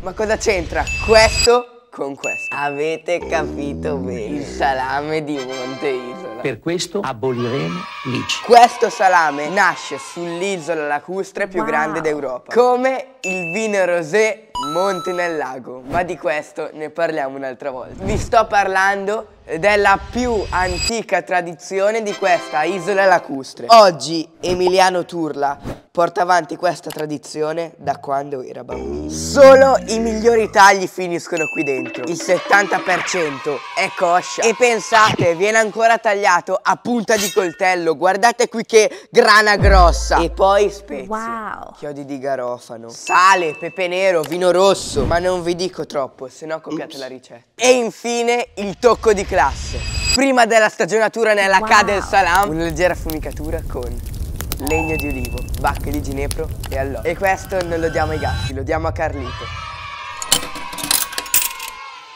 Ma cosa c'entra questo con questo? Avete capito bene, il salame di Monte Isola. Per questo aboliremo l'ICI. Questo salame nasce sull'isola lacustre più grande d'Europa, come il vino rosé Monte nel Lago, ma di questo ne parliamo un'altra volta. Vi sto parlando della più antica tradizione di questa isola lacustre. Oggi Emiliano Turla porta avanti questa tradizione da quando era bambino. Solo i migliori tagli finiscono qui dentro, il 70% è coscia e pensate, viene ancora tagliato a punta di coltello. Guardate qui che grana grossa. E poi spezie, chiodi di garofano, sale, pepe nero, vino rosso, ma non vi dico troppo, se no copiate la ricetta. E infine il tocco di classe. Prima della stagionatura nella ca del salam, una leggera fumicatura con legno di ulivo, bacche di ginepro e alloro. E questo non lo diamo ai gatti, lo diamo a Carlito.